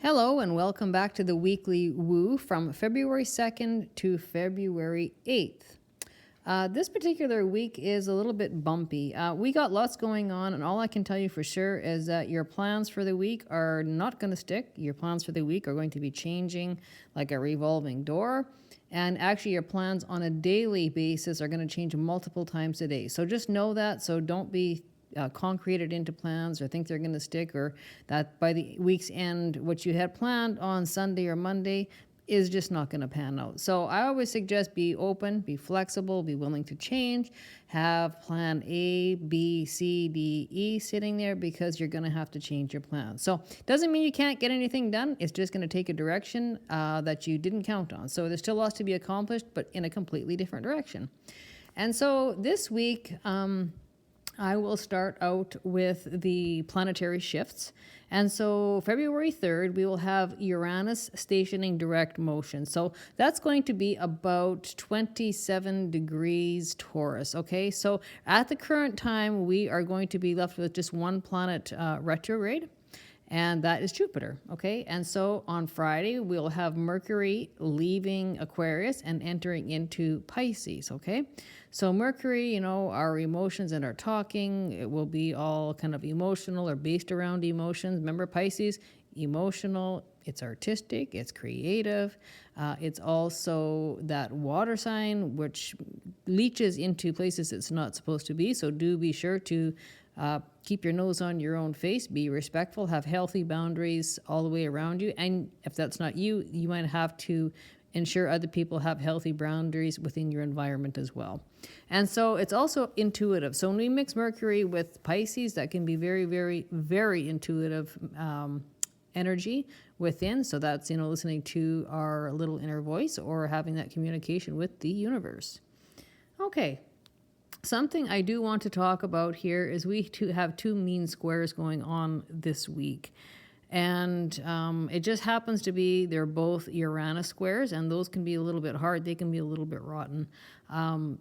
Hello and welcome back to the weekly woo from February 2nd to February 8th. This particular week is a little bit bumpy. We got lots going on, and all I can tell you for sure is that your plans for the week are not going to stick. Your plans for the week are going to be changing like a revolving door. And actually, your plans on a daily basis are going to change multiple times a day. So just know that. So don't be concreted into plans or think they're going to stick, or that by the week's end, what you had planned on Sunday or Monday is just not going to pan out. So I always suggest be open, be flexible, be willing to change, have plan A, B, C, D, E sitting there because you're going to have to change your plan. So doesn't mean you can't get anything done. It's just going to take a direction that you didn't count on. So there's still lots to be accomplished, but in a completely different direction. And so this week, I will start out with the planetary shifts. And so February 3rd, we will have Uranus stationing direct motion. So that's going to be about 27 degrees Taurus, okay? So at the current time, we are going to be left with just one planet retrograde, and that is Jupiter, okay? And so on Friday, we'll have Mercury leaving Aquarius and entering into Pisces, okay? So Mercury, our emotions and our talking, it will be all kind of emotional or based around emotions. Remember, Pisces, emotional, it's artistic, it's creative. It's also that water sign, which leaches into places it's not supposed to be. So do be sure to keep your nose on your own face, be respectful, have healthy boundaries all the way around you. And if that's not you, you might have to ensure other people have healthy boundaries within your environment as well. And so it's also intuitive. So when we mix Mercury with Pisces, that can be very, very, very intuitive energy within. So that's, listening to our little inner voice or having that communication with the universe. Okay. Something I do want to talk about here is we have two mean squares going on this week. And it just happens to be they're both Uranus squares, and those can be a little bit hard. They can be a little bit rotten.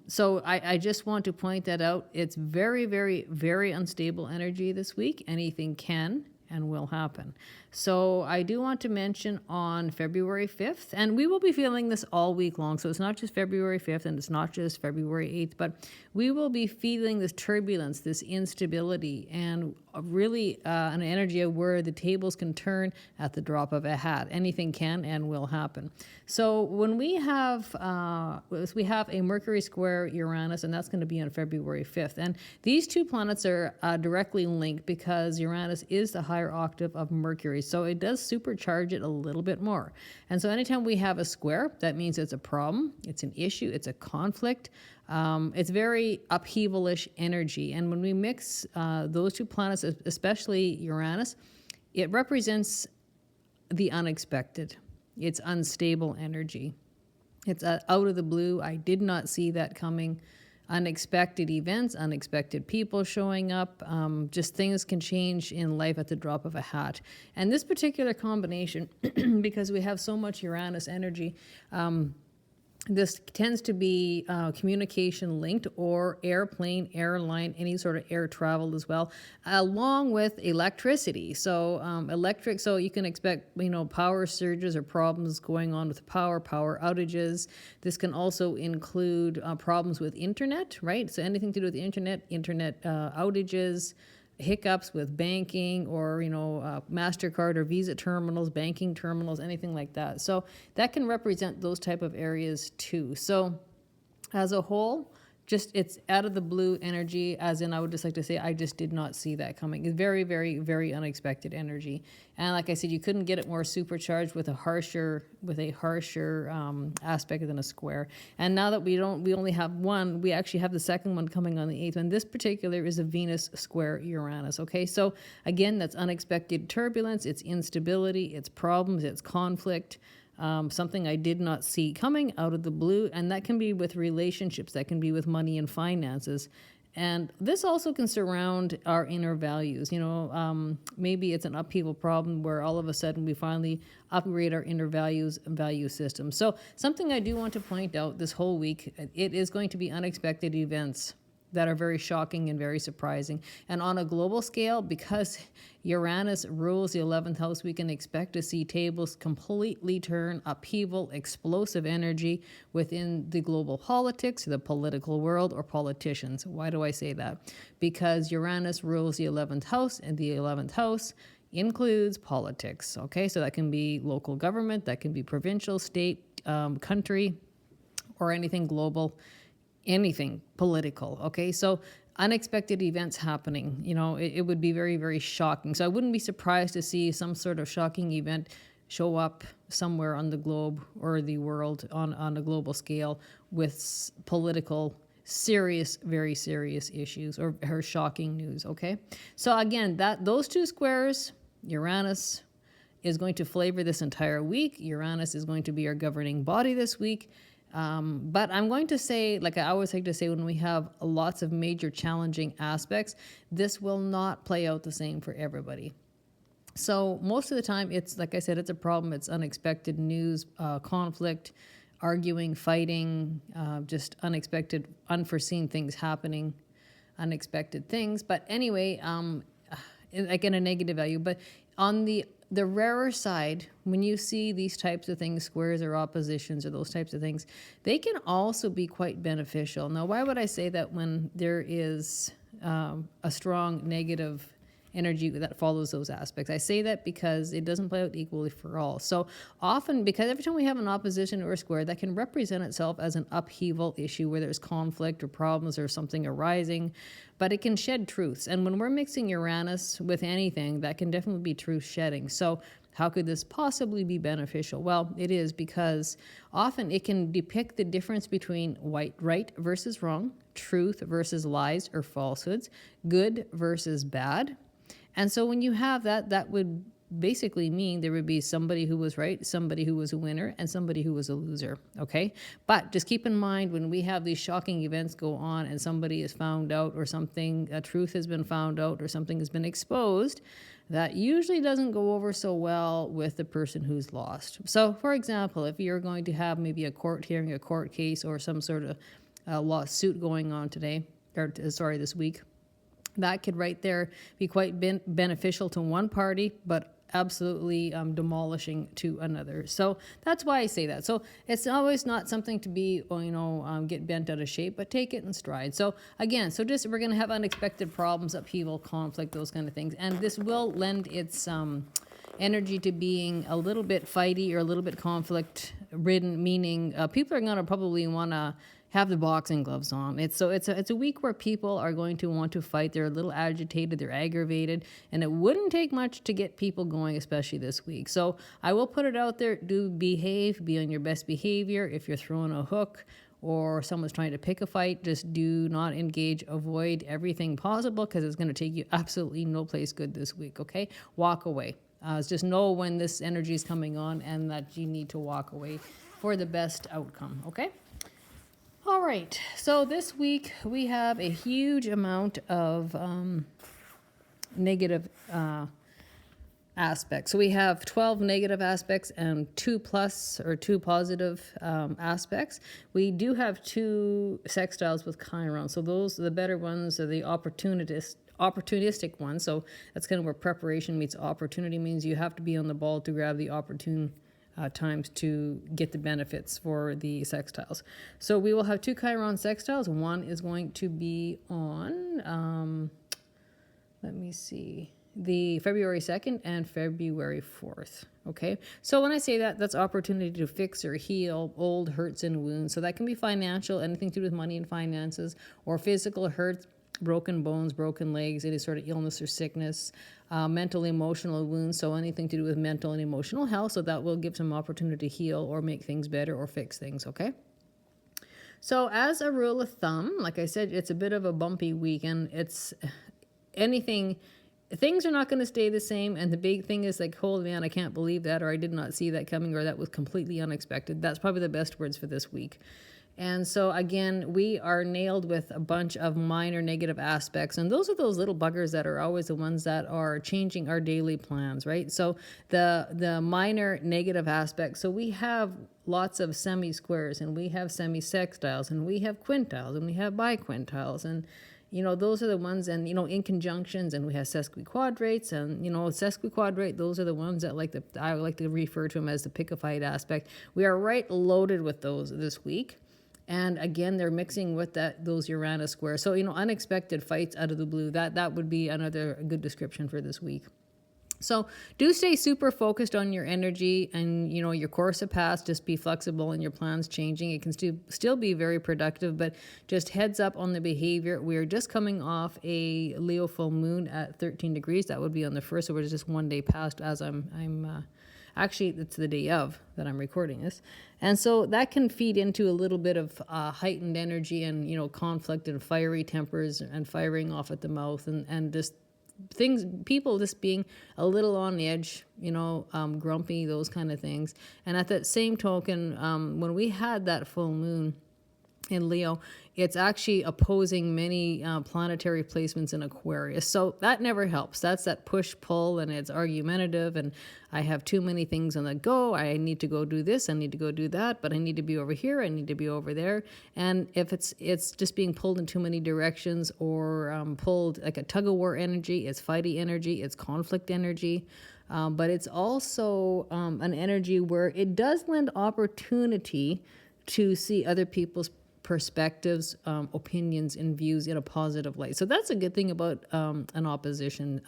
So I just want to point that out. It's very, very, very unstable energy this week. Anything can and will happen. So I do want to mention on February 5th, and we will be feeling this all week long. So it's not just February 5th and it's not just February 8th, but we will be feeling this turbulence, this instability, and really an energy of where the tables can turn at the drop of a hat. Anything can and will happen. So when we have a Mercury square Uranus, and that's going to be on February 5th. And these two planets are directly linked because Uranus is the higher octave of Mercury. So it does supercharge it a little bit more. And so anytime we have a square, that means it's a problem, it's an issue, it's a conflict. It's very upheavalish energy. And when we mix those two planets, especially Uranus, it represents the unexpected. It's unstable energy. It's out of the blue. I did not see that coming. Unexpected events, unexpected people showing up, just things can change in life at the drop of a hat. And this particular combination, because we have so much Uranus energy, this tends to be communication linked or airplane, airline, any sort of air travel as well, along with electricity. So so you can expect, power surges or problems going on with power outages. This can also include problems with internet, right? So anything to do with the internet outages, hiccups with banking or MasterCard or Visa terminals, banking terminals, anything like that. So that can represent those type of areas too. So as a whole, it's out of the blue energy, as in I would just like to say I just did not see that coming. It's very, very, very unexpected energy. And like I said, you couldn't get it more supercharged with a harsher aspect than a square. And now that we only have one, we actually have the second one coming on the 8th. And this particular is a Venus square Uranus. Okay, so again, that's unexpected turbulence, it's instability, it's problems, it's conflict. Something I did not see coming out of the blue, and that can be with relationships, that can be with money and finances. And this also can surround our inner values. Maybe it's an upheaval problem where all of a sudden we finally upgrade our inner values and value system. So something I do want to point out this whole week, it is going to be unexpected events that are very shocking and very surprising. And on a global scale, because Uranus rules the 11th house, we can expect to see tables completely turn, upheaval, explosive energy within the global politics, the political world, or politicians. Why do I say that? Because Uranus rules the 11th house, and the 11th house includes politics. Okay, so that can be local government, that can be provincial, state, country, or anything global, anything political. Okay, so unexpected events happening, it would be very, very shocking. So I wouldn't be surprised to see some sort of shocking event show up somewhere on the globe or the world on a global scale with political serious, very serious issues or shocking news. Okay, so again, those two squares, Uranus is going to flavor this entire week. Uranus is going to be our governing body this week. But I'm going to say, like I always like to say, when we have lots of major challenging aspects, this will not play out the same for everybody. So most of the time, it's, like I said, it's a problem. It's unexpected news, conflict, arguing, fighting, just unexpected, unforeseen things happening, unexpected things. But anyway, again, a negative value. But on the rarer side, when you see these types of things, squares or oppositions or those types of things, they can also be quite beneficial. Now, why would I say that when there is a strong negative energy that follows those aspects? I say that because it doesn't play out equally for all. So often, because every time we have an opposition or a square, that can represent itself as an upheaval issue where there's conflict or problems or something arising, but it can shed truths. And when we're mixing Uranus with anything, that can definitely be truth shedding. So how could this possibly be beneficial? Well, it is, because often it can depict the difference between right versus wrong, truth versus lies or falsehoods, good versus bad. And so when you have that, that would basically mean there would be somebody who was right, somebody who was a winner, and somebody who was a loser, okay? But just keep in mind, when we have these shocking events go on and somebody is found out or something, a truth has been found out or something has been exposed, that usually doesn't go over so well with the person who's lost. So, for example, if you're going to have maybe a court hearing, a court case, or some sort of lawsuit going on this week, that could right there be quite beneficial to one party, but absolutely demolishing to another. So that's why I say that. So it's always not something to be, get bent out of shape, but take it in stride. So again, we're going to have unexpected problems, upheaval, conflict, those kind of things. And this will lend its energy to being a little bit fighty or a little bit conflict ridden, meaning people are going to probably want to have the boxing gloves on. It's a week where people are going to want to fight. They're a little agitated, they're aggravated, and it wouldn't take much to get people going, especially this week. So I will put it out there. Do behave, be on your best behavior. If you're throwing a hook or someone's trying to pick a fight, just do not engage. Avoid everything possible, because it's going to take you absolutely no place good this week, okay? Walk away. Just know when this energy is coming on and that you need to walk away for the best outcome, okay? All right, so this week we have a huge amount of negative aspects. So we have 12 negative aspects and 2 positive aspects. We do have 2 sextiles with Chiron. So those, the better ones, are the opportunistic ones. So that's kind of where preparation meets opportunity, means you have to be on the ball to grab the opportune times to get the benefits for the sextiles. So we will have 2 Chiron sextiles. One is going to be on, the February 2nd and February 4th. Okay, so when I say that, that's opportunity to fix or heal old hurts and wounds. So that can be financial, anything to do with money and finances, or physical hurts, broken bones, broken legs, any sort of illness or sickness, mental, emotional wounds, so anything to do with mental and emotional health. So that will give some opportunity to heal or make things better or fix things, okay? So as a rule of thumb, like I said, it's a bit of a bumpy week, and it's things are not going to stay the same. And the big thing is like, holy man, I can't believe that, or I did not see that coming, or that was completely unexpected. That's probably the best words for this week. And so again, we are nailed with a bunch of minor negative aspects. And those are those little buggers that are always the ones that are changing our daily plans, right? So the minor negative aspects. So we have lots of semi-squares, and we have semi-sextiles, and we have quintiles, and we have biquintiles, and those are the ones, and, in conjunctions, and we have sesquiquadrates, and, sesquiquadrate, those are the ones that I like to refer to them as the picophyte aspect. We are right loaded with those this week. And again, they're mixing with those Uranus squares. So, unexpected fights out of the blue. That would be another good description for this week. So do stay super focused on your energy and, your course of path. Just be flexible in your plans changing. It can still be very productive, but just heads up on the behavior. We are just coming off a Leo full moon at 13 degrees. That would be on the 1st, so we're just one day past as actually, it's the day of that I'm recording this. And so that can feed into a little bit of heightened energy and, conflict and fiery tempers and firing off at the mouth and just people just being a little on edge, grumpy, those kind of things. And at that same token, when we had that full moon in Leo, it's actually opposing many planetary placements in Aquarius. So that never helps. That's that push-pull, and it's argumentative, and I have too many things on the go. I need to go do this, I need to go do that, but I need to be over here, I need to be over there. And if it's just being pulled in too many directions, or pulled like a tug-of-war energy, it's fighty energy, it's conflict energy. But it's also an energy where it does lend opportunity to see other people's perspectives, opinions, and views in a positive light. So that's a good thing about an opposition.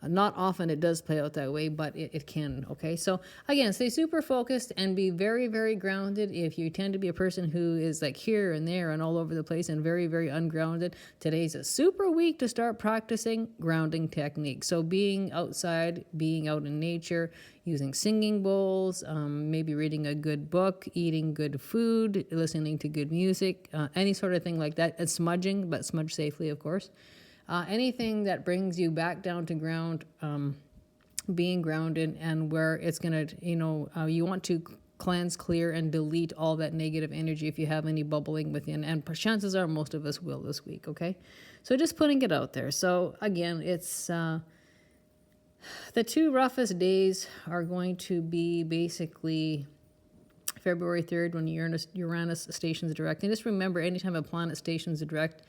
Not often it does play out that way, but it can, okay? So again, stay super focused and be very, very grounded. If you tend to be a person who is like here and there and all over the place and very, very ungrounded, today's a super week to start practicing grounding techniques. So being outside, being out in nature, using singing bowls, maybe reading a good book, eating good food, listening to good music, any sort of thing like that. And smudging, but smudge safely, of course. Anything that brings you back down to ground, being grounded, and where it's going to, you want to cleanse, clear, and delete all that negative energy if you have any bubbling within. And chances are most of us will this week, okay? So just putting it out there. So again, it's the two roughest days are going to be basically February 3rd when Uranus stations direct. And just remember, anytime a planet stations direct,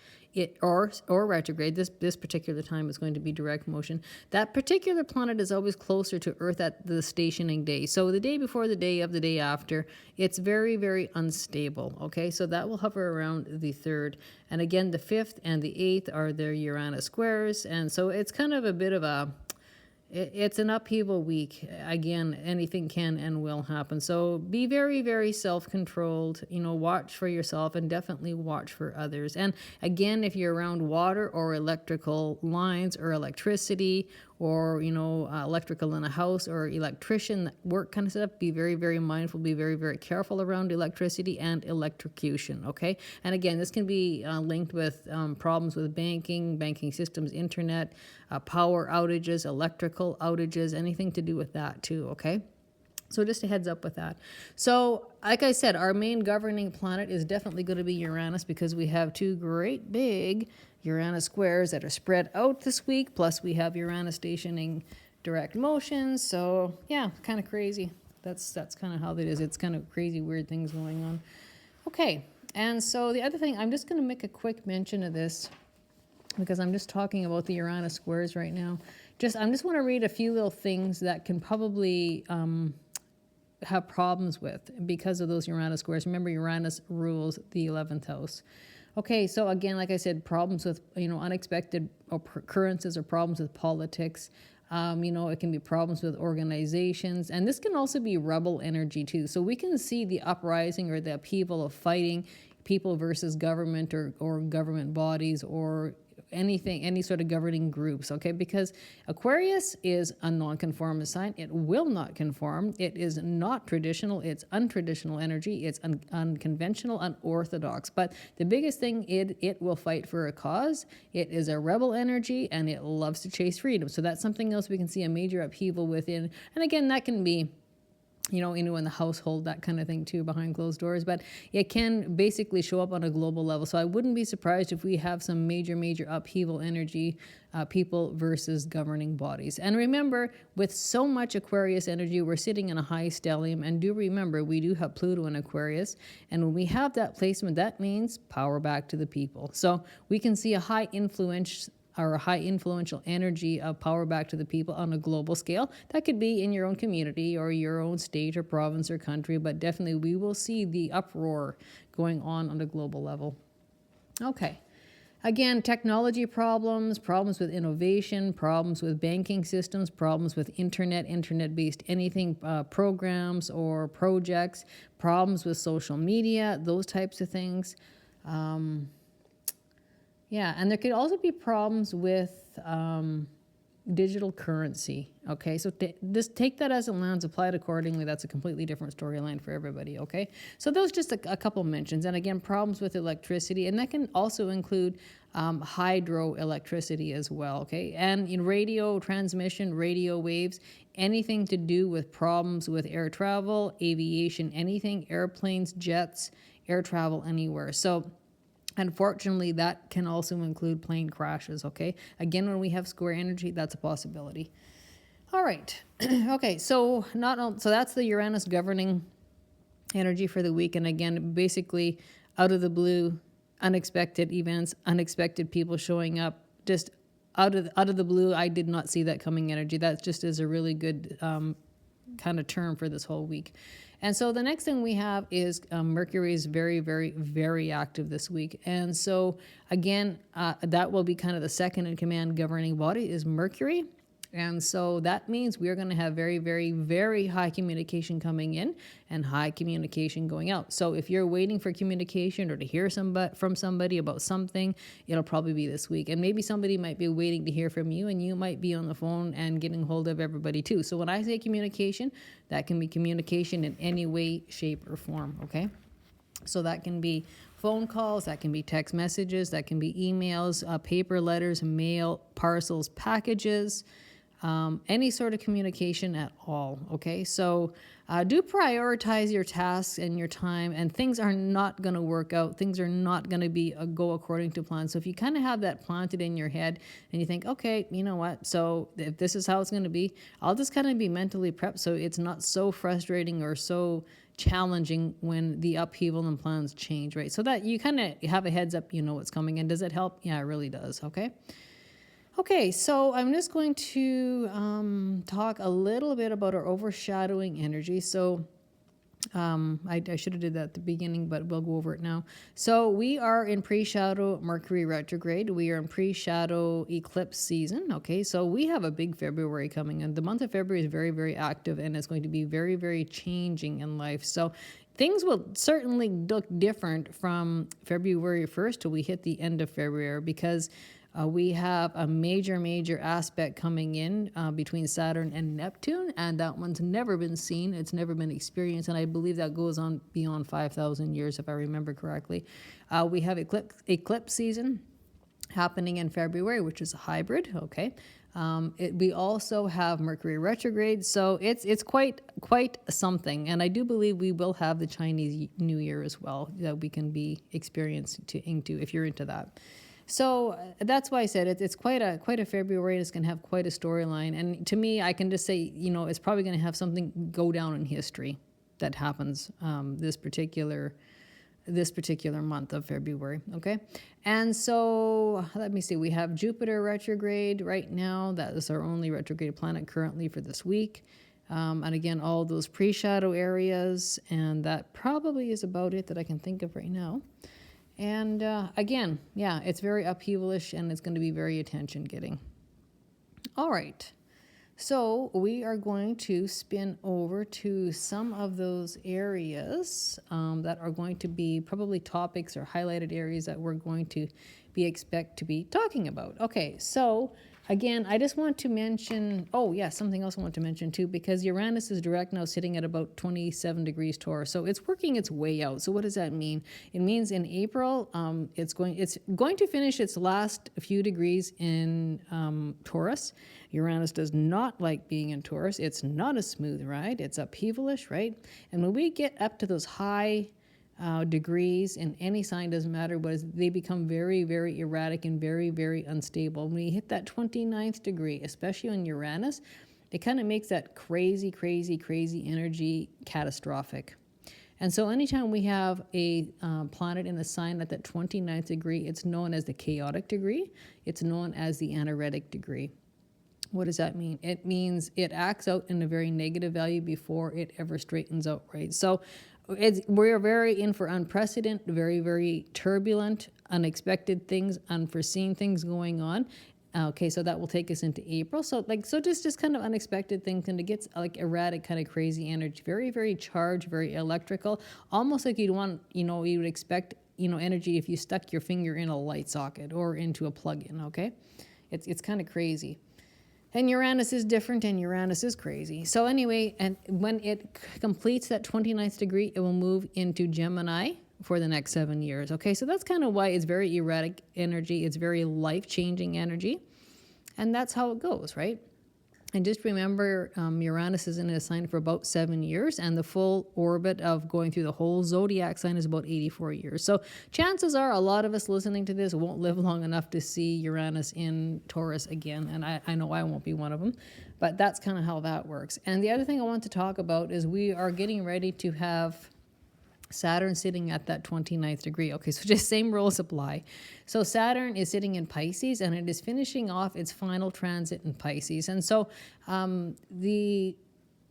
or retrograde, this particular time is going to be direct motion. That particular planet is always closer to Earth at the stationing day. So the day before, the day of, the day after, it's very, very unstable. Okay, so that will hover around the 3rd. And again, the 5th and the 8th are their Uranus squares. And so it's kind of a bit of it's an upheaval week. Again, anything can and will happen. So be very, very self-controlled. Watch for yourself and definitely watch for others. And again, if you're around water or electrical lines or electricity or, electrical in a house or electrician work kind of stuff, be very, very mindful, be very, very careful around electricity and electrocution, okay? And again, this can be linked with problems with banking systems, internet, power outages, electrical outages, anything to do with that too, okay? So just a heads up with that. So like I said, our main governing planet is definitely going to be Uranus because we have two great big Uranus squares that are spread out this week. Plus we have Uranus stationing direct motion. So yeah, kind of crazy. That's kind of how it is. It's kind of crazy, weird things going on. Okay. And so the other thing, I'm just going to make a quick mention of this because I'm just talking about the Uranus squares right now. I just want to read a few little things that can probably have problems with because of those Uranus squares. Remember, Uranus rules the 11th house. Okay, so again, like I said, problems with, unexpected occurrences or problems with politics. It can be problems with organizations. And this can also be rebel energy too. So we can see the uprising or the upheaval of fighting people versus government or government bodies or any sort of governing groups, okay? Because Aquarius is a nonconformist sign. It will not conform. It is not traditional. It's untraditional energy. It's unconventional, unorthodox. But the biggest thing, it will fight for a cause. It is a rebel energy, and it loves to chase freedom. So that's something else we can see a major upheaval within. And again, that can be anyone in the household, that kind of thing too, behind closed doors. But it can basically show up on a global level. So I wouldn't be surprised if we have some major, major upheaval energy, people versus governing bodies. And remember, with so much Aquarius energy, we're sitting in a high stellium. And do remember, we do have Pluto in Aquarius. And when we have that placement, that means power back to the people. So we can see a high influence or a high influential energy of power back to the people on a global scale. That could be in your own community or your own state or province or country, but definitely we will see the uproar going on a global level. Okay. Again, technology problems, problems with innovation, problems with banking systems, problems with internet-based anything, programs or projects, problems with social media, those types of things. Yeah, and there could also be problems with digital currency. Okay, so just take that as it lands, apply it accordingly. That's a completely different storyline for everybody. Okay, so those just a couple mentions, and again, problems with electricity, and that can also include hydroelectricity as well. Okay, and in radio transmission, radio waves, anything to do with problems with air travel, aviation, anything, airplanes, jets, air travel anywhere. So unfortunately, that can also include plane crashes, okay? Again, when we have square energy, that's a possibility. All right. Okay, so that's the Uranus governing energy for the week. And again, basically out of the blue, unexpected events, unexpected people showing up, just out of the blue. I did not see that coming energy. That just is a really good kind of term for this whole week. And so the next thing we have is Mercury is very, very, very active this week. And so again, that will be kind of the second in command governing body is Mercury. And so that means we're going to have very, very, very high communication coming in and high communication going out. So if you're waiting for communication or to hear from somebody about something, it'll probably be this week. And maybe somebody might be waiting to hear from you, and you might be on the phone and getting hold of everybody too. So when I say communication, that can be communication in any way, shape, or form, okay? So that can be phone calls, that can be text messages, that can be emails, paper letters, mail, parcels, packages, any sort of communication at all, okay? So do prioritize your tasks and your time, and things are not going to work out. Things are not going to go according to plan. So if you kind of have that planted in your head and you think, okay, you know what? So if this is how it's going to be, I'll just kind of be mentally prepped so it's not so frustrating or so challenging when the upheaval and plans change, right? So that you kind of have a heads up, you know what's coming. And does it help? Yeah, it really does, okay? Okay, so I'm just going to talk a little bit about our overshadowing energy. So I should have did that at the beginning, but we'll go over it now. So we are in pre-shadow Mercury retrograde. We are in pre-shadow eclipse season. Okay, so we have a big February coming in. The month of February is very, very active, and it's going to be very, very changing in life. So things will certainly look different from February 1st till we hit the end of February, because we have a major, major aspect coming in between Saturn and Neptune, and that one's never been seen. It's never been experienced, and I believe that goes on beyond 5,000 years, if I remember correctly. We have eclipse season happening in February, which is a hybrid, okay? We also have Mercury retrograde, so it's quite something, and I do believe we will have the Chinese New Year as well that we can be experiencing into if you're into that. So that's why I said it's quite a February. It's going to have quite a storyline, and to me, I can just say, it's probably going to have something go down in history that happens this particular month of February. Okay, and so let me see. We have Jupiter retrograde right now. That is our only retrograde planet currently for this week. And again, all those pre-shadow areas, and that probably is about it that I can think of right now. And again, yeah, it's very upheavalish, and it's going to be very attention-getting. All right. So we are going to spin over to some of those areas that are going to be probably topics or highlighted areas that we're going to expect to be talking about. Okay, so Again, I just want to mention, oh yeah, something else I want to mention too, because Uranus is direct now sitting at about 27 degrees Taurus. So it's working its way out. So what does that mean? It means in April, it's going to finish its last few degrees in Taurus. Uranus does not like being in Taurus. It's not a smooth ride. It's upheavalish, right? And when we get up to those high degrees in any sign, doesn't matter what is, they become very, very erratic and very, very unstable. When we hit that 29th degree, especially on Uranus, it kind of makes that crazy, crazy, crazy energy catastrophic. And so anytime we have a planet in a sign at that 29th degree, it's known as the chaotic degree. It's known as the anaretic degree. What does that mean? It means it acts out in a very negative value before it ever straightens out, right? So we're very in for unprecedented, very, very turbulent, unexpected things, unforeseen things going on. Okay, so that will take us into April. So just kind of unexpected things, and it gets like erratic, kind of crazy energy, very, very charged, very electrical, almost like you would expect, energy if you stuck your finger in a light socket or into a plug-in. Okay, it's kind of crazy. And Uranus is different, and Uranus is crazy. So anyway, and when it completes that 29th degree, it will move into Gemini for the next 7 years. Okay, so that's kind of why it's very erratic energy. It's very life-changing energy. And that's how it goes, right? And just remember, Uranus is in a sign for about 7 years, and the full orbit of going through the whole zodiac sign is about 84 years. So chances are a lot of us listening to this won't live long enough to see Uranus in Taurus again, and I know I won't be one of them, but that's kind of how that works. And the other thing I want to talk about is we are getting ready to have Saturn sitting at that 29th degree. Okay, so just same rules apply. So Saturn is sitting in Pisces, and it is finishing off its final transit in Pisces. And so the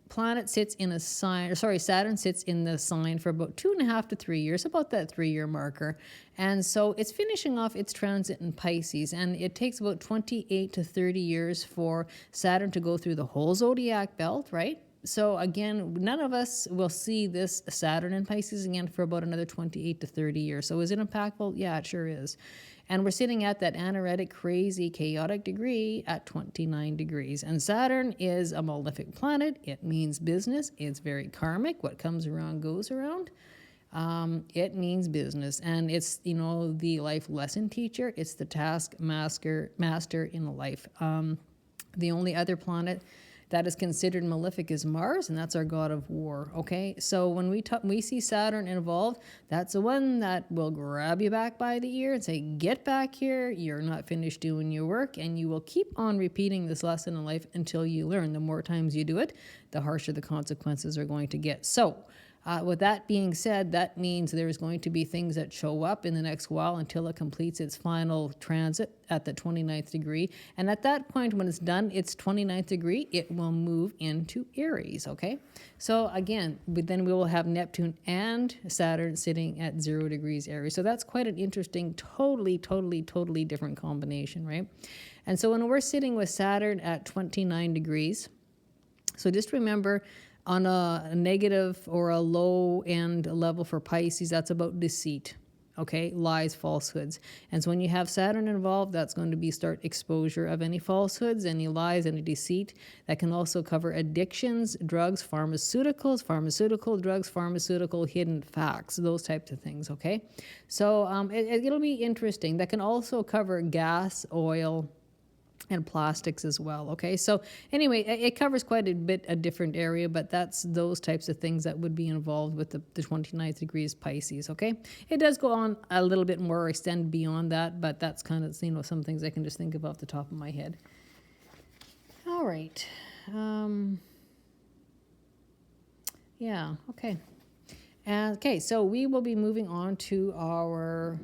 planet sits in a sign, Saturn sits in the sign for about 2.5 to 3 years, about that 3-year marker. And so it's finishing off its transit in Pisces, and it takes about 28 to 30 years for Saturn to go through the whole zodiac belt, right? So again, none of us will see this Saturn in Pisces again for about another 28 to 30 years. So is it impactful? Yeah, it sure is. And we're sitting at that anaretic, crazy, chaotic degree at 29 degrees. And Saturn is a malefic planet. It means business. It's very karmic. What comes around goes around. It means business. And it's, the life lesson teacher. It's the task master in life. The only other planet that is considered malefic is Mars, and that's our god of war, okay? So when we see Saturn involved, that's the one that will grab you back by the ear and say, get back here, you're not finished doing your work, and you will keep on repeating this lesson in life until you learn. The more times you do it, the harsher the consequences are going to get. So with that being said, that means there's going to be things that show up in the next while until it completes its final transit at the 29th degree. And at that point, when it's done, its 29th degree, it will move into Aries, okay? So again, then we will have Neptune and Saturn sitting at 0 degrees Aries. So that's quite an interesting, totally, totally, totally different combination, right? And so when we're sitting with Saturn at 29 degrees, so just remember, on a negative or a low end level for Pisces, that's about deceit, okay? Lies, falsehoods. And so when you have Saturn involved, that's going to start exposure of any falsehoods, any lies, any deceit. That can also cover addictions, drugs, pharmaceutical drugs, pharmaceutical hidden facts, those types of things, okay? So it'll be interesting. That can also cover gas, oil, and plastics as well, okay? So anyway, it covers quite a different area, but that's those types of things that would be involved with the 29th degrees Pisces, okay? It does go on a little bit more, extend beyond that, but that's kind of, some things I can just think of off the top of my head. All right. Yeah, okay. Okay, so we will be moving on to our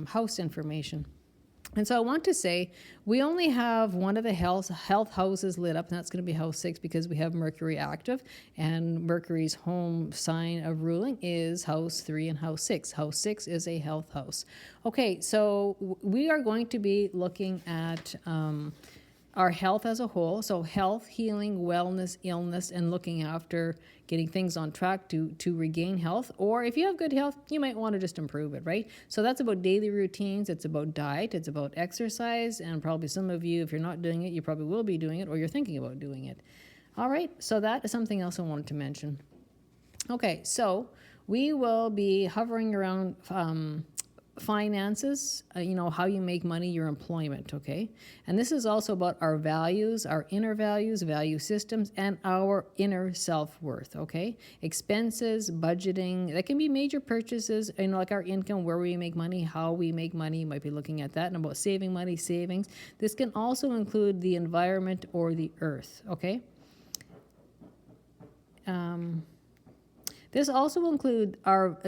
house information. And so I want to say we only have one of the health houses lit up, and that's going to be house 6 because we have Mercury active, and Mercury's home sign of ruling is house 3 and house 6. House 6 is a health house. Okay, so we are going to be looking at our health as a whole. So health, healing, wellness, illness, and looking after getting things on track to regain health. Or if you have good health, you might want to just improve it, right? So that's about daily routines. It's about diet. It's about exercise. And probably some of you, if you're not doing it, you probably will be doing it, or you're thinking about doing it. All right, so that is something else I wanted to mention. Okay, so we will be hovering around finances, how you make money, your employment, okay? And this is also about our values, our inner values, value systems, and our inner self-worth, okay? Expenses, budgeting, that can be major purchases, like our income, where we make money, how we make money, you might be looking at that, and about saving money, savings. This can also include the environment or the earth, okay? This also will include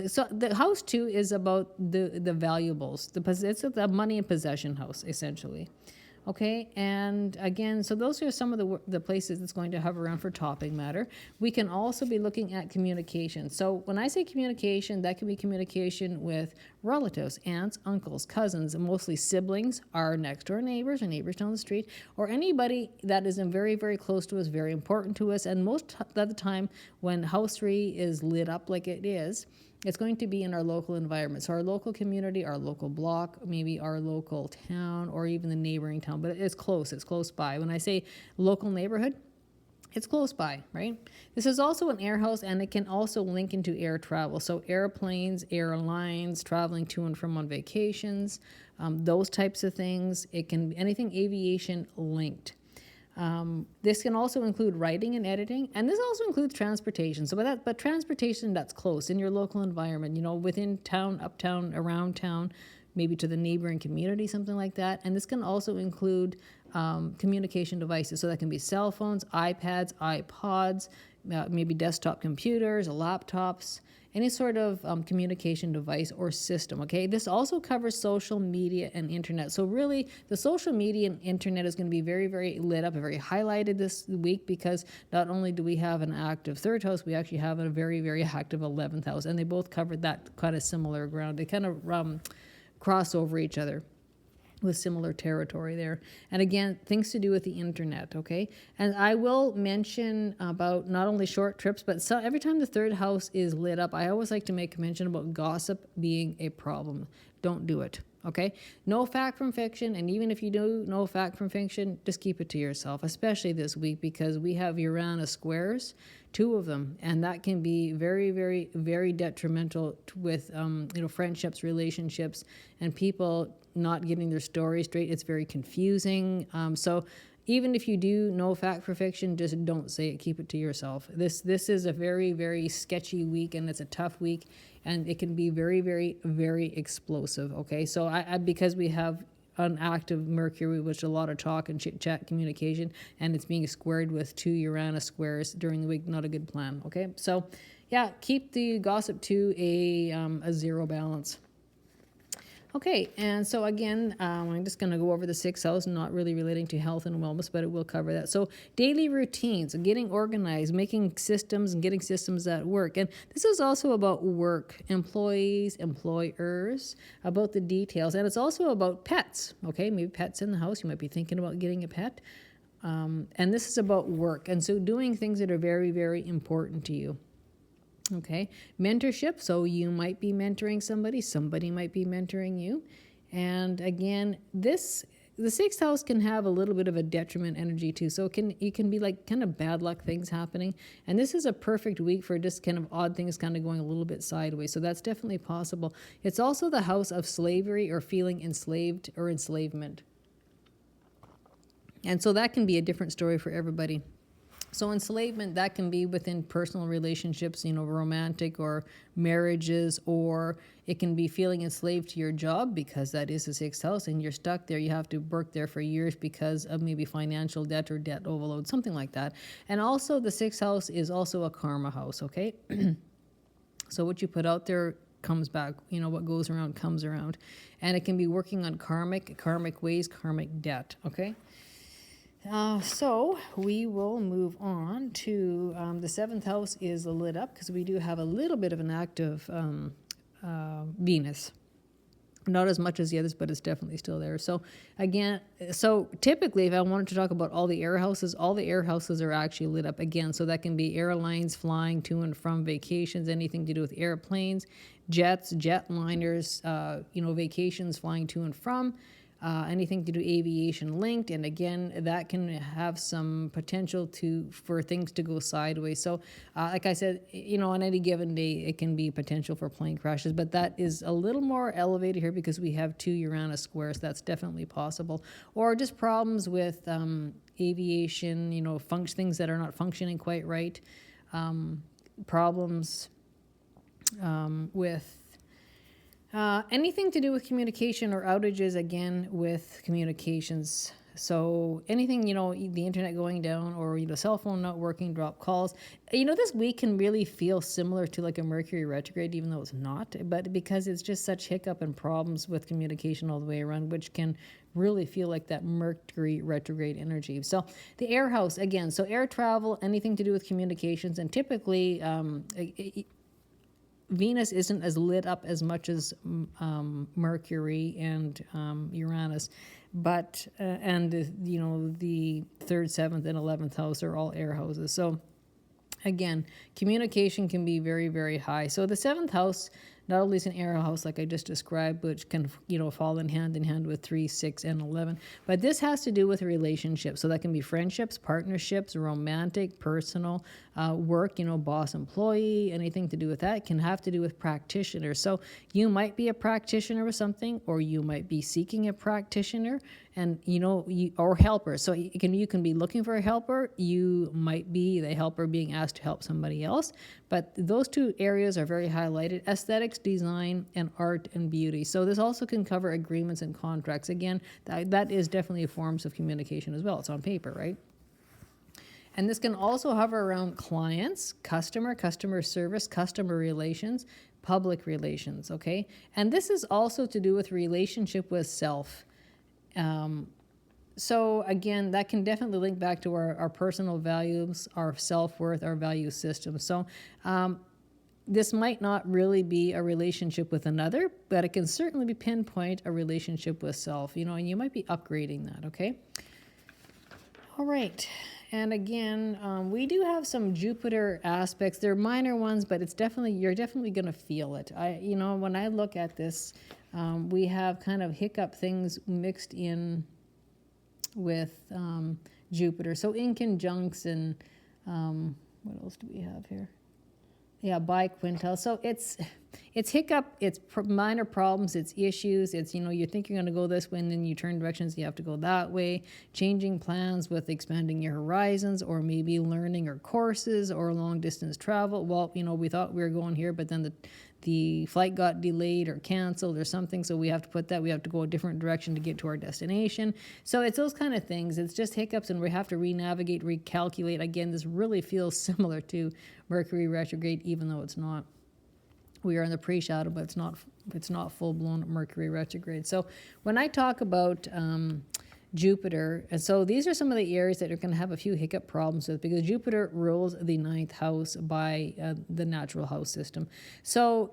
so the house 2 is about the valuables. It's the money and possession house, essentially. Okay, and again, so those are some of the places that's going to hover around for topic matter. We can also be looking at communication. So when I say communication, that can be communication with relatives, aunts, uncles, cousins, and mostly siblings, our next door neighbors, or neighbors down the street, or anybody that is very, very close to us, very important to us. And most of the time when house 3 is lit up like it is, it's going to be in our local environment. So our local community, our local block, maybe our local town, or even the neighboring town. But it's close by. When I say local neighborhood, it's close by, right? This is also an air house, and it can also link into air travel. So airplanes, airlines, traveling to and from on vacations, those types of things. It can be anything aviation linked. This can also include writing and editing, and this also includes transportation. So but transportation that's close in your local environment, within town, uptown, around town, maybe to the neighboring community, something like that. And this can also include communication devices. So that can be cell phones, iPads, iPods, maybe desktop computers, laptops, any sort of communication device or system, okay? This also covers social media and internet. So really, the social media and internet is going to be very, very lit up and very highlighted this week, because not only do we have an active 3rd house, we actually have a very, very active 11th house, and they both covered that kind of similar ground. They kind of cross over each other with similar territory there. And again, things to do with the internet, okay? And I will mention about not only short trips, but every time the 3rd house is lit up, I always like to make a mention about gossip being a problem. Don't do it, okay? No fact from fiction, and even if you do know fact from fiction, just keep it to yourself, especially this week, because we have Uranus squares, 2 of them, and that can be very, very, very detrimental with friendships, relationships, and people not getting their story straight. It's very confusing. So even if you do know fact for fiction, just don't say it. Keep it to yourself. This is a very, very sketchy week, and it's a tough week, and it can be very, very, very explosive. Okay, so because we have an active Mercury, which a lot of talk and chit chat communication, and it's being squared with 2 Uranus squares during the week. Not a good plan. Okay, so yeah, keep the gossip to a zero balance. Okay, and so again, I'm just going to go over the 6th house, not really relating to health and wellness, but it will cover that. So daily routines, getting organized, making systems and getting systems at work. And this is also about work, employees, employers, about the details. And it's also about pets, okay? Maybe pets in the house. You might be thinking about getting a pet. And this is about work. And so doing things that are very, very important to you. Okay, mentorship. So you might be mentoring somebody might be mentoring you. And again, the 6th house can have a little bit of a detriment energy too. So it can be like kind of bad luck things happening. And this is a perfect week for just kind of odd things kind of going a little bit sideways. So that's definitely possible. It's also the house of slavery or feeling enslaved or enslavement. And so that can be a different story for everybody. So enslavement, that can be within personal relationships, romantic or marriages, or it can be feeling enslaved to your job because that is the 6th house and you're stuck there. You have to work there for years because of maybe financial debt or debt overload, something like that. And also the 6th house is also a karma house, okay? So what you put out there comes back. What goes around comes around. And it can be working on karmic ways, karmic debt, okay? So we will move on to the 7th house is lit up because we do have a little bit of an active Venus. Not as much as the others, but it's definitely still there. So again, so typically if I wanted to talk about all the air houses are actually lit up again. So that can be airlines flying to and from vacations, anything to do with airplanes, jets, jetliners, vacations flying to and from. Anything to do aviation linked, and again, that can have some potential for things to go sideways. So, like I said, on any given day, it can be potential for plane crashes, but that is a little more elevated here because we have 2 Uranus squares. That's definitely possible, or just problems with aviation, things that are not functioning quite right, problems with anything to do with communication or outages, again, with communications. So anything, the internet going down or, cell phone not working, drop calls. This week can really feel similar to like a Mercury retrograde, even though it's not. But because it's just such hiccup and problems with communication all the way around, which can really feel like that Mercury retrograde energy. So the air house, again, so air travel, anything to do with communications. And typically, Venus isn't as lit up as much as Mercury and Uranus, but and the 3rd, 7th, and 11th house are all air houses. So again, communication can be very, very high. So the 7th house not only is an air house like I just described, which can fall in hand with 3, 6, and 11, but this has to do with relationships. So that can be friendships, partnerships, romantic, personal, work, boss, employee, anything to do with that. It can have to do with practitioners. So you might be a practitioner with something, or you might be seeking a practitioner, and or helper. So you can be looking for a helper. You might be the helper being asked to help somebody else. But those 2 areas are very highlighted: aesthetics, design, and art and beauty. So this also can cover agreements and contracts. Again, that is definitely forms of communication as well. It's on paper, right? And this can also hover around clients, customer service, customer relations, public relations, okay? And this is also to do with relationship with self. So again, that can definitely link back to our personal values, our self-worth, our value system. So this might not really be a relationship with another, but it can certainly be pinpoint a relationship with self, and you might be upgrading that, okay? All right. And again, we do have some Jupiter aspects. They're minor ones, but you're definitely going to feel it. When I look at this, we have kind of hiccup things mixed in with Jupiter. So in conjunction, what else do we have here? Yeah, biquintal. So it's hiccup, it's minor problems, it's issues, it's, you think you're going to go this way and then you turn directions, you have to go that way, changing plans with expanding your horizons, or maybe learning or courses or long distance travel. Well, we thought we were going here, but then the flight got delayed or canceled or something, so we have to go a different direction to get to our destination. So it's those kind of things. It's just hiccups, and we have to re-navigate, recalculate. Again, this really feels similar to Mercury retrograde, even though it's not. We are in the pre-shadow, but it's not full-blown Mercury retrograde. So when I talk about Jupiter, and so these are some of the areas that are going to have a few hiccup problems with, because Jupiter rules the 9th house by the natural house system. So,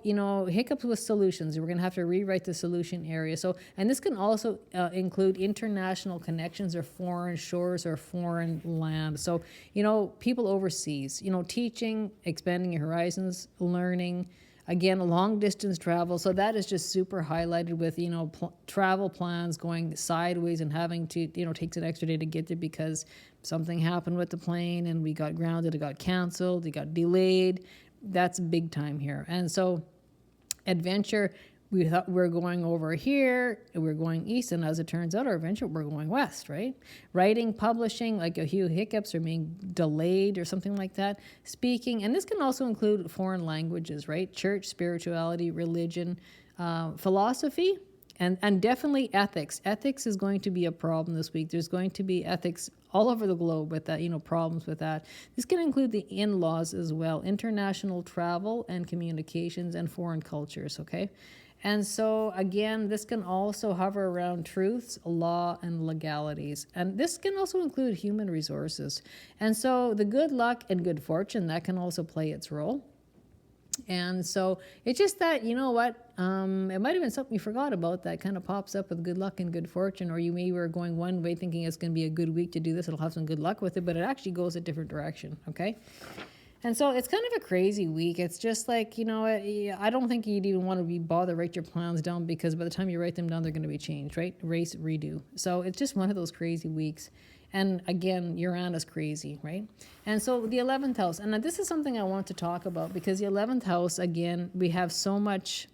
hiccups with solutions. We're going to have to rewrite the solution area. So, and this can also include international connections or foreign shores or foreign land. So, people overseas, teaching, expanding your horizons, learning, again, long distance travel. So that is just super highlighted with, travel plans going sideways and having to, takes an extra day to get there because something happened with the plane and we got grounded, it got canceled, it got delayed. That's big time here. And so adventure, we thought we're going over here, we're going east, and as it turns out, our adventure, we're going west, right? Writing, publishing, like a few hiccups or being delayed or something like that. Speaking, and this can also include foreign languages, right? Church, spirituality, religion, philosophy, and definitely ethics. Ethics is going to be a problem this week. There's going to be ethics all over the globe with that, problems with that. This can include the in-laws as well, international travel and communications and foreign cultures, okay? And so, again, this can also hover around truths, law, and legalities. And this can also include human resources. And so the good luck and good fortune, that can also play its role. And so it's just that, you know what, it might have been something you forgot about that kind of pops up with good luck and good fortune, or you maybe were going one way thinking it's going to be a good week to do this, it'll have some good luck with it, but it actually goes a different direction, okay? And so it's kind of a crazy week. It's just like, you know, I don't think you'd even want to be bothered write your plans down, because by the time you write them down, they're going to be changed, right? Erase, redo. So it's just one of those crazy weeks. And again, Uranus crazy, right? And so the 11th house, and this is something I want to talk about, because the 11th house, again, we have so much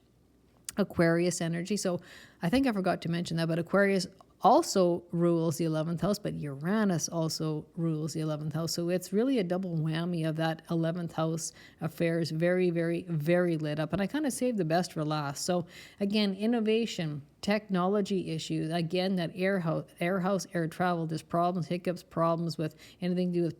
Aquarius energy. So I think I forgot to mention that, but Aquarius also rules the 11th house, but Uranus also rules the 11th house. So it's really a double whammy of that 11th house affairs, very, very, very lit up. And I kind of saved the best for last. So again, innovation, technology issues, again, that air travel, there's problems, hiccups, problems with anything to do with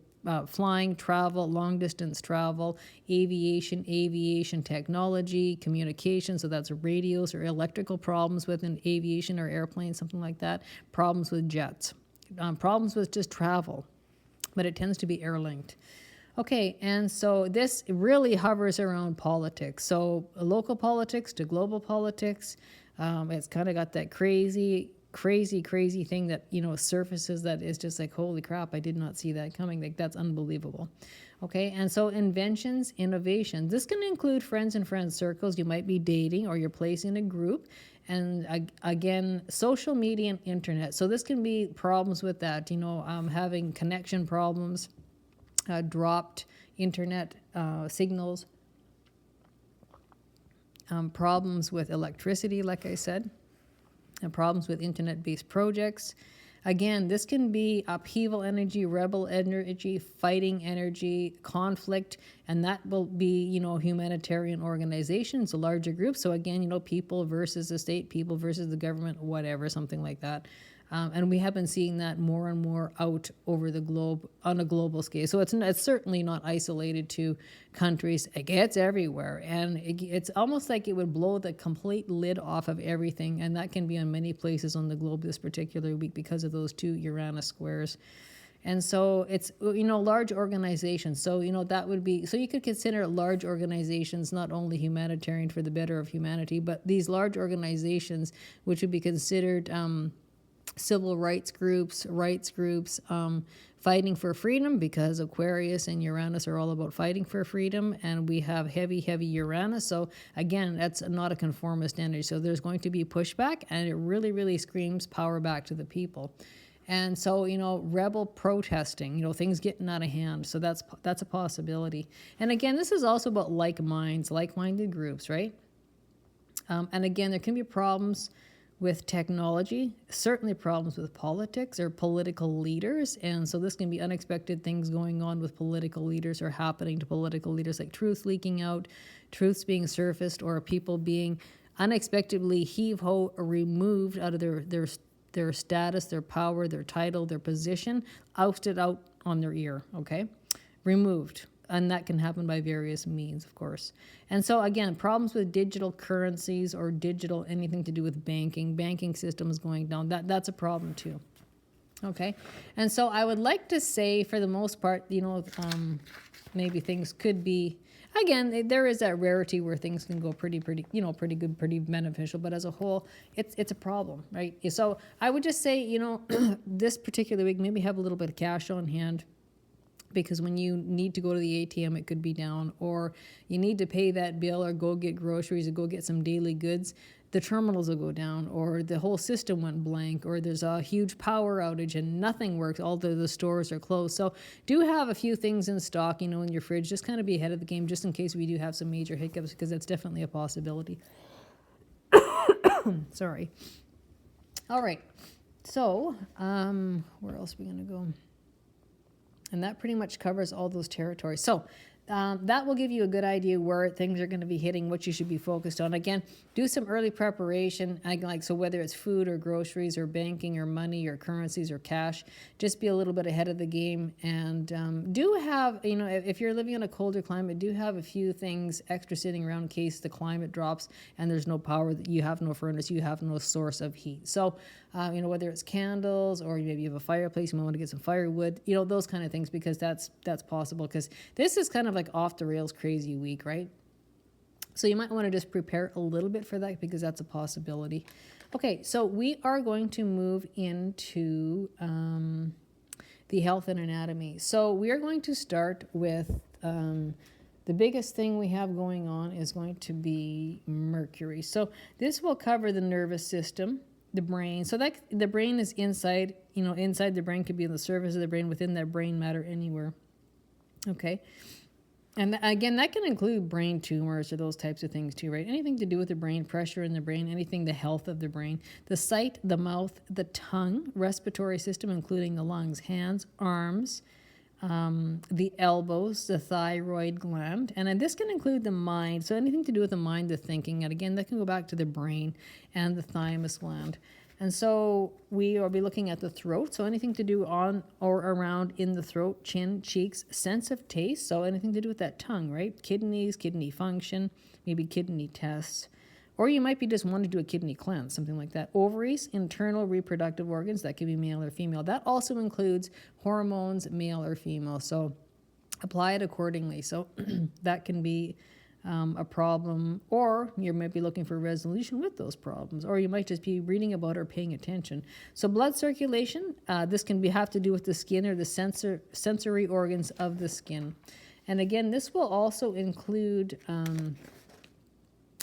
flying, travel, long distance travel, aviation technology, communication, so that's radios or electrical problems within aviation or airplanes, something like that, problems with jets, problems with just travel, but it tends to be air linked. Okay, and so this really hovers around politics. So local politics to global politics, it's kind of got that crazy thing that, you know, surfaces that is just like, holy crap, I did not see that coming. Like, that's unbelievable. Okay, and so inventions, innovations. This can include friends and friends circles. You might be dating, or you're placing a group. And again, social media and internet. So this can be problems with that, you know, having connection problems, dropped internet signals, problems with electricity, like I said, and problems with internet-based projects. Again, this can be upheaval energy, rebel energy, fighting energy, conflict, and that will be, you know, humanitarian organizations, a larger group. So again, you know, people versus the state, people versus the government, whatever, something like that. And we have been seeing that more and more out over the globe on a global scale. So it's certainly not isolated to countries. It gets everywhere. And it's almost like it would blow the complete lid off of everything. And that can be on many places on the globe this particular week because of those 2 Uranus squares. And so it's, you know, large organizations. So, you know, that would be, so you could consider large organizations not only humanitarian for the better of humanity, but these large organizations, which would be considered civil rights groups, fighting for freedom, because Aquarius and Uranus are all about fighting for freedom, and we have heavy Uranus. So again, that's not a conformist energy. So there's going to be pushback, and it really, really screams power back to the people. And so, you know, rebel protesting, you know, things getting out of hand. So that's a possibility. And again, this is also about like-minded groups, right? And again, there can be problems with technology, certainly problems with politics or political leaders. And so this can be unexpected things going on with political leaders or happening to political leaders, like truth leaking out, truths being surfaced, or people being unexpectedly heave-ho or removed out of their status, their power, their title, their position, ousted out on their ear, okay? Removed. And that can happen by various means, of course. And so again, problems with digital currencies or digital anything to do with banking systems going down, that's a problem too. Okay, and so I would like to say, for the most part, you know, maybe things could be, again, there is that rarity where things can go pretty, you know, pretty good, pretty beneficial, but as a whole, it's a problem, right? So I would just say, you know, this particular week, maybe have a little bit of cash on hand, because when you need to go to the ATM, it could be down, or you need to pay that bill or go get groceries or go get some daily goods, the terminals will go down, or the whole system went blank, or there's a huge power outage and nothing works, all the stores are closed. So do have a few things in stock, you know, in your fridge, just kind of be ahead of the game, just in case we do have some major hiccups, because that's definitely a possibility. Sorry. All right. So where else are we going to go? And that pretty much covers all those territories. So that will give you a good idea where things are going to be hitting, what you should be focused on. Again, do some early preparation, so whether it's food or groceries or banking or money or currencies or cash, just be a little bit ahead of the game. And do have, you know, if you're living in a colder climate, do have a few things extra sitting around in case the climate drops and there's no power, you have no furnace, you have no source of heat. So, you know, whether it's candles or maybe you have a fireplace, you might want to get some firewood, you know, those kind of things, because that's possible, because this is kind of like off the rails crazy week, right? So you might want to just prepare a little bit for that because that's a possibility. Okay, so we are going to move into the health and anatomy. So we are going to start with the biggest thing we have going on is going to be Mercury. So this will cover the nervous system, the brain. So that the brain is inside, inside the brain, could be on the surface of the brain, within that brain matter, anywhere. Okay. And again, that can include brain tumors or those types of things too, right? Anything to do with the brain, pressure in the brain, anything, the health of the brain, the sight, the mouth, the tongue, respiratory system, including the lungs, hands, arms, the elbows, the thyroid gland, and then this can include the mind. So anything to do with the mind, the thinking, and again, that can go back to the brain and the thymus gland. And so we will be looking at the throat. So anything to do on or around in the throat, chin, cheeks, sense of taste. So anything to do with that tongue, right? Kidneys, kidney function, maybe kidney tests. Or you might be just wanting to do a kidney cleanse, something like that. Ovaries, internal reproductive organs, that could be male or female. That also includes hormones, male or female. So apply it accordingly. So that can be a problem, or you might be looking for resolution with those problems, or you might just be reading about or paying attention. So blood circulation, this can have to do with the skin or the sensory organs of the skin. And again, this will also include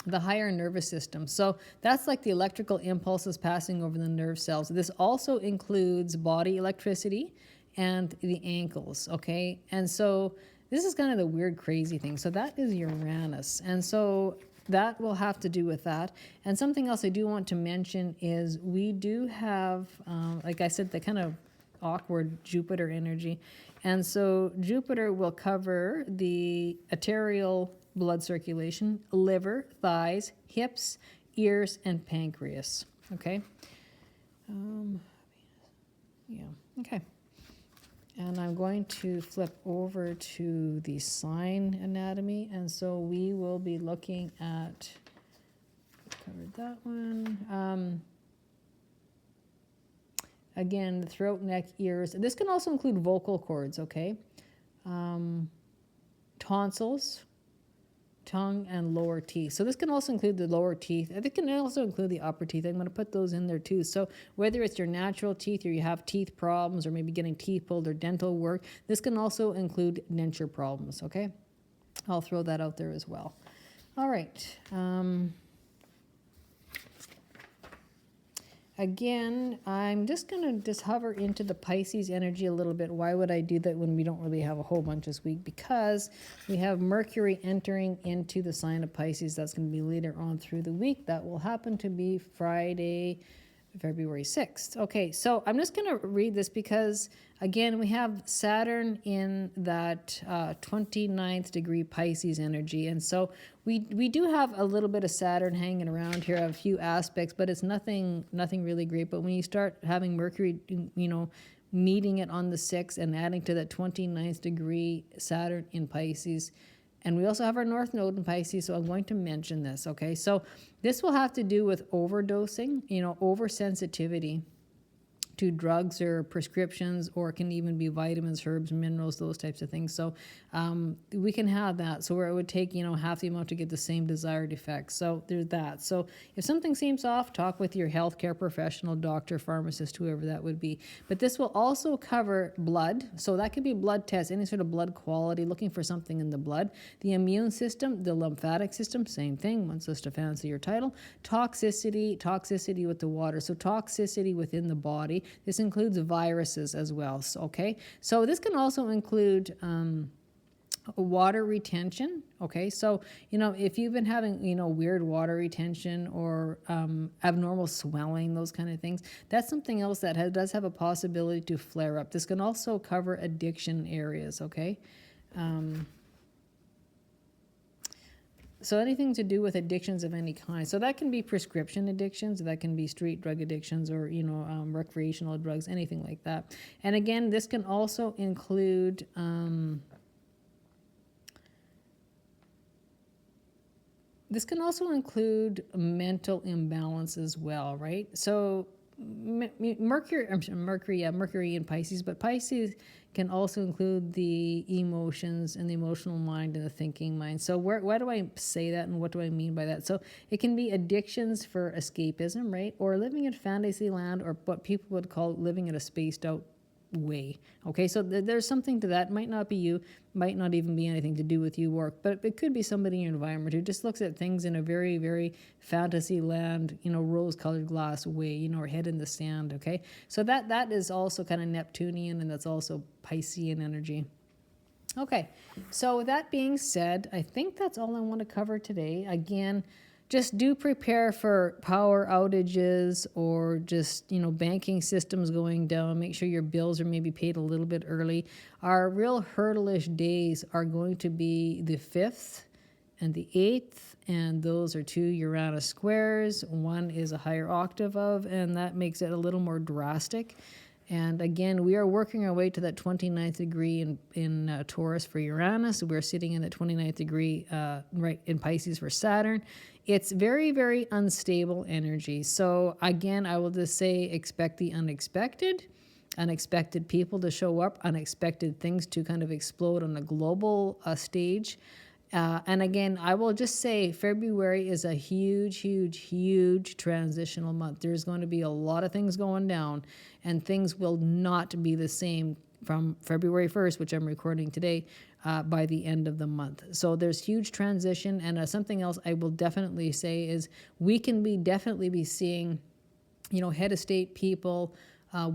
the higher nervous system. So that's like the electrical impulses passing over the nerve cells. This also includes body electricity and the ankles, okay? And so this is kind of the weird, crazy thing. So that is Uranus. And so that will have to do with that. And something else I do want to mention is we do have, like I said, the kind of awkward Jupiter energy. And so Jupiter will cover the arterial blood circulation, liver, thighs, hips, ears, and pancreas. Okay? Yeah, okay. And I'm going to flip over to the sign anatomy. And so we will be looking at, covered that one. Again, the throat, neck, ears. This can also include vocal cords, okay? Tonsils, tongue, and lower teeth. So this can also include the lower teeth. It can also include the upper teeth. I'm going to put those in there too. So whether it's your natural teeth or you have teeth problems or maybe getting teeth pulled or dental work, this can also include denture problems, okay? I'll throw that out there as well. All right. Again, I'm just going to hover into the Pisces energy a little bit. Why would I do that when we don't really have a whole bunch this week? Because we have Mercury entering into the sign of Pisces. That's going to be later on through the week. That will happen to be Friday, February 6th. Okay, so I'm just going to read this because, again, we have Saturn in that 29th degree Pisces energy. And so we do have a little bit of Saturn hanging around here, a few aspects, but it's nothing really great. But when you start having Mercury, meeting it on the 6th and adding to that 29th degree Saturn in Pisces, and we also have our North Node in Pisces, so I'm going to mention this, okay? So this will have to do with overdosing, oversensitivity to drugs or prescriptions, or it can even be vitamins, herbs, minerals, those types of things. So we can have that. So where it would take, half the amount to get the same desired effect. So there's that. So if something seems off, talk with your healthcare professional, doctor, pharmacist, whoever that would be. But this will also cover blood. So that could be blood tests, any sort of blood quality, looking for something in the blood. The immune system, the lymphatic system, same thing, once just to fancy your title. Toxicity with the water. So toxicity within the body. This includes viruses as well, okay? So this can also include water retention, okay? So, if you've been having, weird water retention or abnormal swelling, those kind of things, that's something else that does have a possibility to flare up. This can also cover addiction areas, okay? So anything to do with addictions of any kind. So that can be prescription addictions, that can be street drug addictions, or recreational drugs, anything like that. And again, this can also include mental imbalance as well, right? So Mercury, Mercury in Pisces, but Pisces can also include the emotions and the emotional mind and the thinking mind. So why do I say that, and what do I mean by that? So it can be addictions for escapism, right? Or living in fantasy land, or what people would call living in a spaced out way. Okay, so there's something to that. Might not be you, might not even be anything to do with you work, but it could be somebody in your environment who just looks at things in a very, very fantasy land, rose colored glass way, or head in the sand. Okay, so that is also kind of Neptunian, and that's also Piscean energy. Okay, so with that being said, I think that's all I want to cover today. Again, just do prepare for power outages, or just, banking systems going down. Make sure your bills are maybe paid a little bit early. Our real hurdle-ish days are going to be the 5th and the 8th, and those are 2 Uranus squares. One is a higher octave of, and that makes it a little more drastic. And again, we are working our way to that 29th degree in Taurus for Uranus. We're sitting in the 29th degree right in Pisces for Saturn. It's very, very unstable energy. So again, I will just say expect the unexpected. Unexpected people to show up, unexpected things to kind of explode on a global stage. And again, I will just say February is a huge, huge, huge transitional month. There's going to be a lot of things going down, and things will not be the same from February 1st, which I'm recording today, by the end of the month. So there's huge transition. And something else I will definitely say is we can definitely be seeing, head of state people,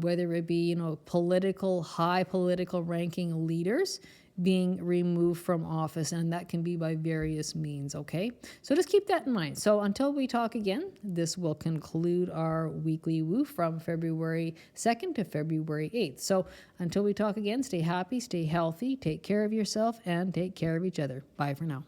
whether it be, high political ranking leaders being removed from office, and that can be by various means, okay? So just keep that in mind. So until we talk again, this will conclude our weekly woo from February 2nd to February 8th. So until we talk again, stay happy, stay healthy, take care of yourself, and take care of each other. Bye for now.